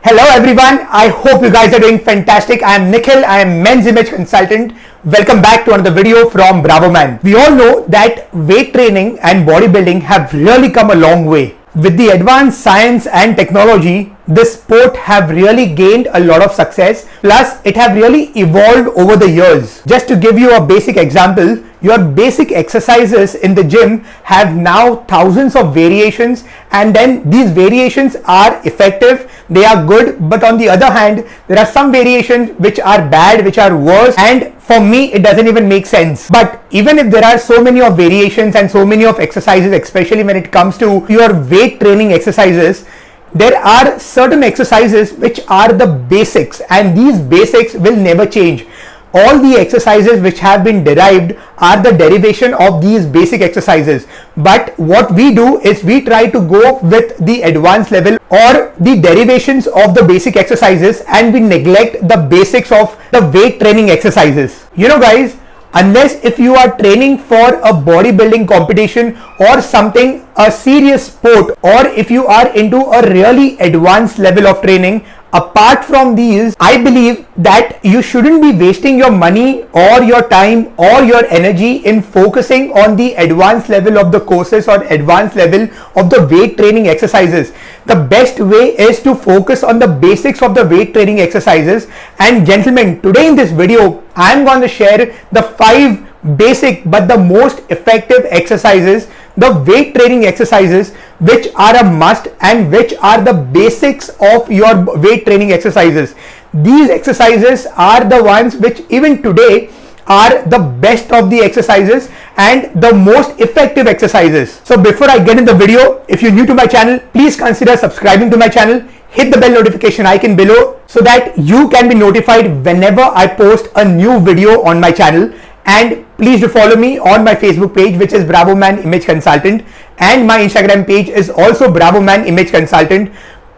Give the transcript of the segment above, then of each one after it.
Hello everyone, I hope you guys are doing fantastic. I am Nikhil, I am men's image consultant. Welcome back to another video from Bravo Man. We all know that weight training and bodybuilding have really come a long way. With the advanced science and technology, this sport have really gained a lot of success. Plus, it have really evolved over the years. Just to give you a basic example, your basic exercises in the gym have now thousands of variations, and then these variations are effective, they are good, but on the other hand, there are some variations which are bad, which are worse, and for me it doesn't even make sense. But even if there are so many of variations and so many of exercises, especially when it comes to your weight training exercises, there are certain exercises which are the basics, and these basics will never change. All the exercises which have been derived are the derivation of these basic exercises. But what we do is we try to go with the advanced level or the derivations of the basic exercises, and we neglect the basics of the weight training exercises. You know guys, unless if you are training for a bodybuilding competition or something, a serious sport, or if you are into a really advanced level of training, apart from these, I believe that you shouldn't be wasting your money or your time or your energy in focusing on the advanced level of the courses or advanced level of the weight training exercises. The best way is to focus on the basics of the weight training exercises. And gentlemen, today in this video, I'm going to share the 5 basic but the most effective exercises, the weight training exercises which are a must and which are the basics of your weight training exercises. These exercises are the ones which even today are the best of the exercises and the most effective exercises. So before I get in the video, if you're new to my channel, please consider subscribing to my channel. Hit the bell notification icon below so that you can be notified whenever I post a new video on my channel. And please do follow me on my Facebook page, which is Bravo Man Image Consultant, and my Instagram page is also Bravo Man Image Consultant.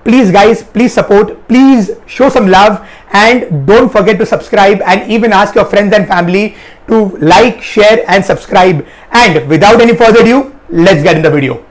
Please guys, please support, please show some love, and don't forget to subscribe, and even ask your friends and family to like, share and subscribe. And without any further ado, let's get in the video.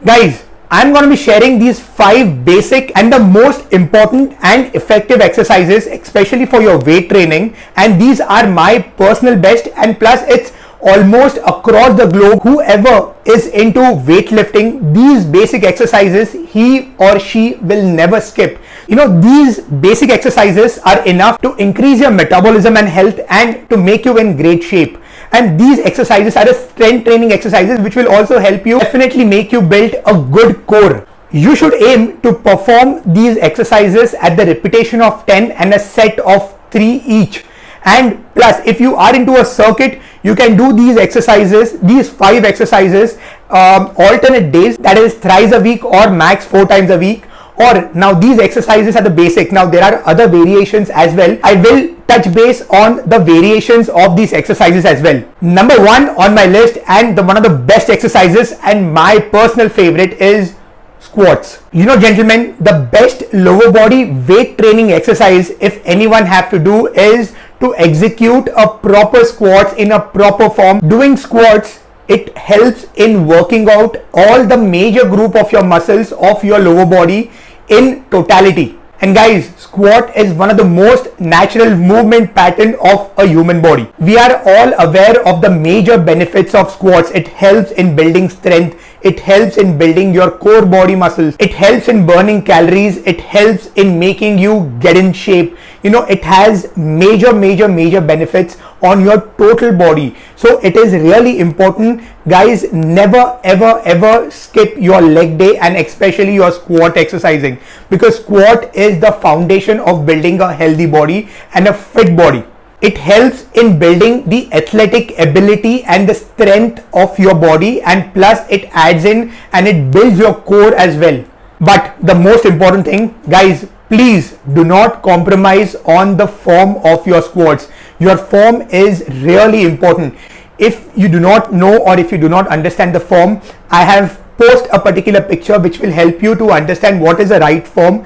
Guys, I'm going to be sharing these 5 basic and the most important and effective exercises, especially for your weight training. And these are my personal best, and plus it's almost across the globe. Whoever is into weightlifting, these basic exercises he or she will never skip. You know, these basic exercises are enough to increase your metabolism and health and to make you in great shape. And these exercises are the strength training exercises which will also help you definitely make you build a good core. You should aim to perform these exercises at the repetition of 10 and a set of 3 each. And plus, if you are into a circuit, you can do these exercises, these 5 exercises alternate days, that is thrice a week or max 4 times a week. Or now these exercises are the basic. Now there are other variations as well. I will touch base on the variations of these exercises as well. Number 1 on my list, and one of the best exercises and my personal favorite, is squats. You know gentlemen, the best lower body weight training exercise, if anyone have to do, is to execute a proper squats in a proper form. Doing squats, it helps in working out all the major group of your muscles of your lower body in totality. And guys, squat is one of the most natural movement pattern of a human body. We are all aware of the major benefits of squats. It helps in building strength. It helps in building your core body muscles. It helps in burning calories. It helps in making you get in shape. You know, it has major benefits on your total body. So it is really important, guys, never ever skip your leg day, and especially your squat exercising, because squat is the foundation of building a healthy body and a fit body. It helps in building the athletic ability and the strength of your body, and plus it adds in and it builds your core as well. But the most important thing, guys, please do not compromise on the form of your squats. Your form is really important. If you do not know or if you do not understand the form, I have post a particular picture which will help you to understand what is the right form.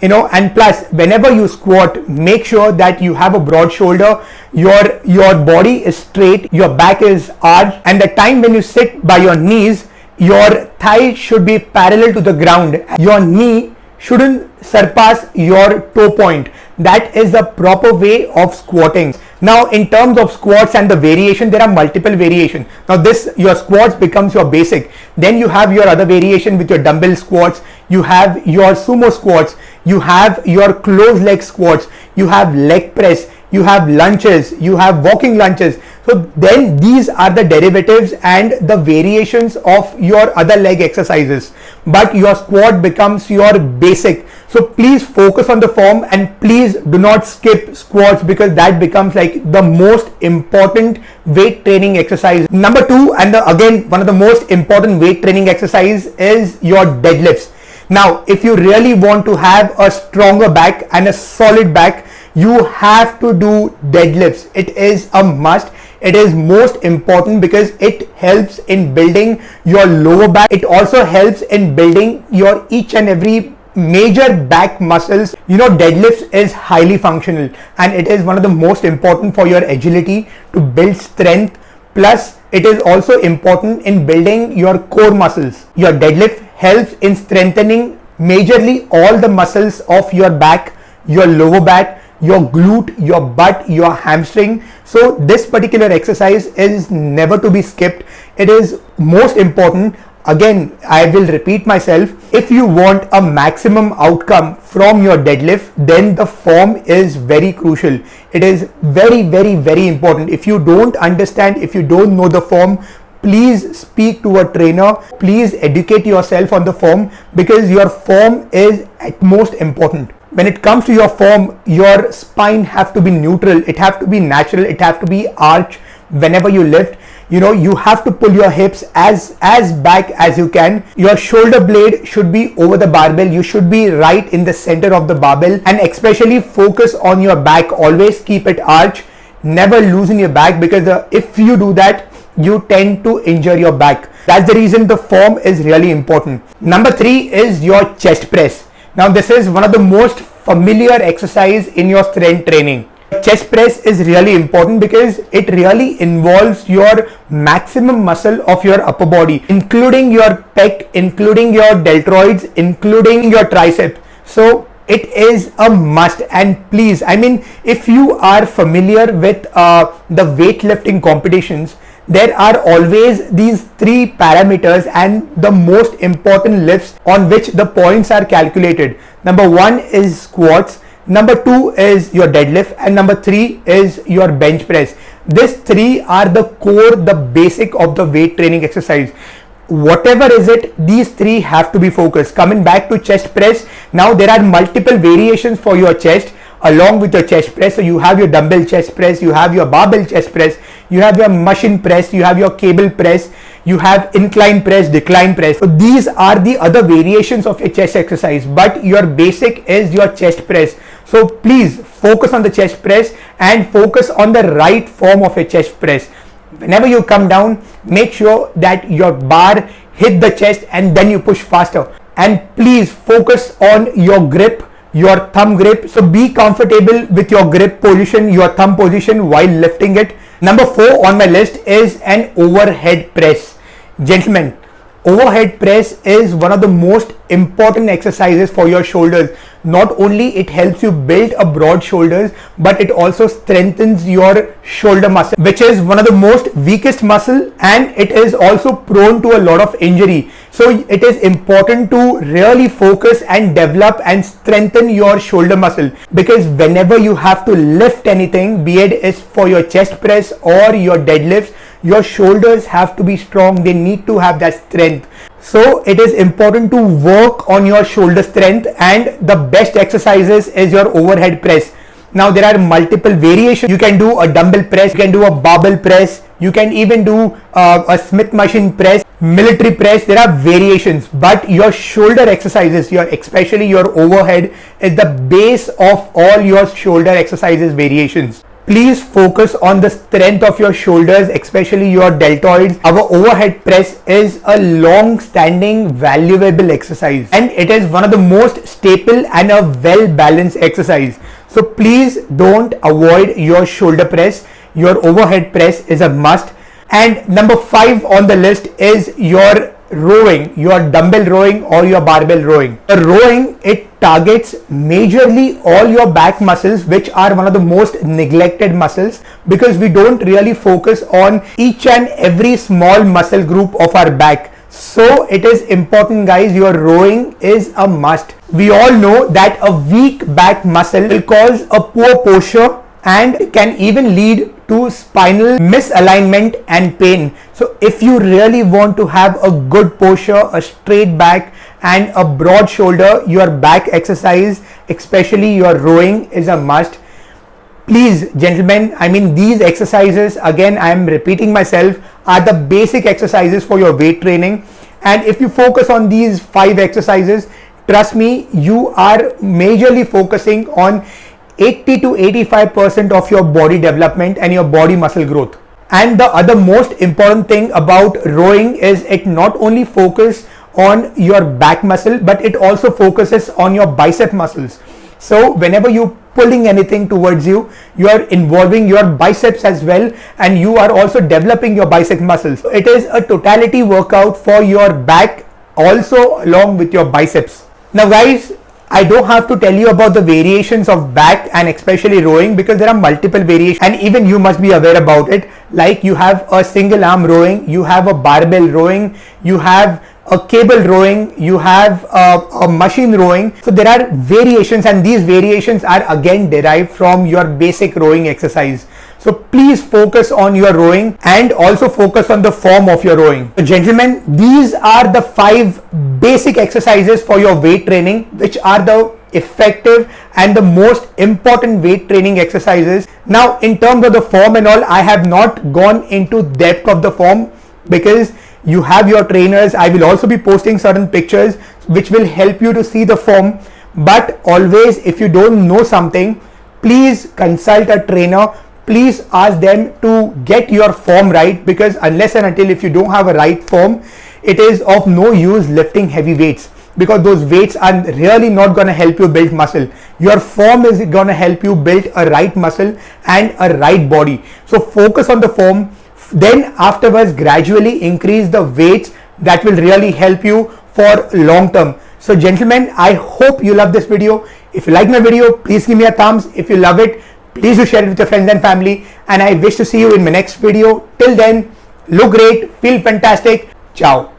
And plus, whenever you squat, make sure that you have a broad shoulder, your body is straight, your back is arched, and the time when you sit by your knees, your thigh should be parallel to the ground. Your knee shouldn't surpass your toe point. That is the proper way of squatting. Now, in terms of squats and the variation, there are multiple variations. Now, your squats becomes your basic. Then you have your other variation with your dumbbell squats. You have your sumo squats. You have your closed leg squats. You have leg press. You have lunges. You have walking lunges. So then these are the derivatives and the variations of your other leg exercises. But your squat becomes your basic. So please focus on the form and please do not skip squats, because that becomes like the most important weight training exercise. Number 2, and again one of the most important weight training exercise, is your deadlifts. Now, if you really want to have a stronger back and a solid back, you have to do deadlifts. It is a must. It is most important because it helps in building your lower back. It also helps in building your each and every major back muscles. Deadlifts is highly functional and it is one of the most important for your agility, to build strength. Plus, it is also important in building your core muscles. Your deadlift helps in strengthening majorly all the muscles of your back, your lower back, your glute, your butt, your hamstring. So this particular exercise is never to be skipped. It is most important. Again, I will repeat myself. If you want a maximum outcome from your deadlift, then the form is very crucial. It is very, very, very important. If you don't understand, if you don't know the form, please speak to a trainer. Please educate yourself on the form, because your form is at most important. When it comes to your form, your spine have to be neutral. It have to be natural. It have to be arched whenever you lift. You have to pull your hips as back as you can. Your shoulder blade should be over the barbell. You should be right in the center of the barbell, and especially focus on your back. Always keep it arched. Never loosen your back, because if you do that, you tend to injure your back. That's the reason the form is really important. Number 3 is your chest press. Now, this is one of the most familiar exercise in your strength training. Chest press is really important because it really involves your maximum muscle of your upper body, including your pec, including your deltoids, including your tricep. So it is a must. And please, if you are familiar with the weightlifting competitions, there are always these 3 parameters and the most important lifts on which the points are calculated. Number 1 is squats. Number 2 is your deadlift, and number 3 is your bench press. These 3 are the core, the basic of the weight training exercise. Whatever is it, these 3 have to be focused. Coming back to chest press, now there are multiple variations for your chest along with your chest press. So you have your dumbbell chest press, you have your barbell chest press, you have your machine press, you have your cable press, you have incline press, decline press. So these are the other variations of your chest exercise, but your basic is your chest press. So please focus on the chest press and focus on the right form of your chest press. Whenever you come down, make sure that your bar hit the chest and then you push faster. And please focus on your grip, your thumb grip. So be comfortable with your grip position, your thumb position while lifting it. Number 4 on my list is an overhead press. Gentlemen, overhead press is one of the most important exercises for your shoulders. Not only it helps you build a broad shoulders, but it also strengthens your shoulder muscle, which is one of the most weakest muscle, and it is also prone to a lot of injury. So it is important to really focus and develop and strengthen your shoulder muscle, because whenever you have to lift anything, be it is for your chest press or your deadlifts, your shoulders have to be strong. They need to have that strength. So it is important to work on your shoulder strength, and the best exercises is your overhead press. Now there are multiple variations. You can do a dumbbell press, you can do a barbell press, you can even do a Smith machine press, military press. There are variations, but your shoulder exercises, especially your overhead, is the base of all your shoulder exercises variations. please focus on the strength of your shoulders, especially your deltoids. Our overhead press is a long-standing, valuable exercise, and it is one of the most staple and a well-balanced exercise. So please don't avoid your shoulder press. Your overhead press is a must. And number 5 on the list is your rowing, your dumbbell rowing or your barbell rowing. The rowing, it targets majorly all your back muscles, which are one of the most neglected muscles, because we don't really focus on each and every small muscle group of our back. So it is important, guys. Your rowing is a must. We all know that a weak back muscle will cause a poor posture and can even lead to spinal misalignment and pain. So if you really want to have a good posture, a straight back and a broad shoulder, your back exercise, especially your rowing, is a must. Please, gentlemen, I mean, these exercises, again, I am repeating myself, are the basic exercises for your weight training. And if you focus on these 5 exercises, trust me, you are majorly focusing on 80 to 85% of your body development and your body muscle growth. And the other most important thing about rowing is it not only focuses on your back muscle, but it also focuses on your bicep muscles. So whenever you pulling anything towards you, you are involving your biceps as well, and you are also developing your bicep muscles. So it is a totality workout for your back also along with your biceps. Now guys, I don't have to tell you about the variations of back and especially rowing, because there are multiple variations and even you must be aware about it. Like you have a single arm rowing, you have a barbell rowing, you have a cable rowing, you have a machine rowing. So there are variations, and these variations are again derived from your basic rowing exercise. So please focus on your rowing and also focus on the form of your rowing. So gentlemen, these are the 5 basic exercises for your weight training, which are the effective and the most important weight training exercises. Now in terms of the form and all, I have not gone into depth of the form because you have your trainers. I will also be posting certain pictures which will help you to see the form. But always, if you don't know something, please consult a trainer. Please ask them to get your form right, because unless and until if you don't have a right form, it is of no use lifting heavy weights, because those weights are really not going to help you build muscle. Your form is going to help you build a right muscle and a right body. So focus on the form, then afterwards gradually increase the weights. That will really help you for long term. So gentlemen, I hope you love this video. If you like my video, please give me a thumbs. If you love it, please do share it with your friends and family, and I wish to see you in my next video. Till then, look great, feel fantastic. Ciao.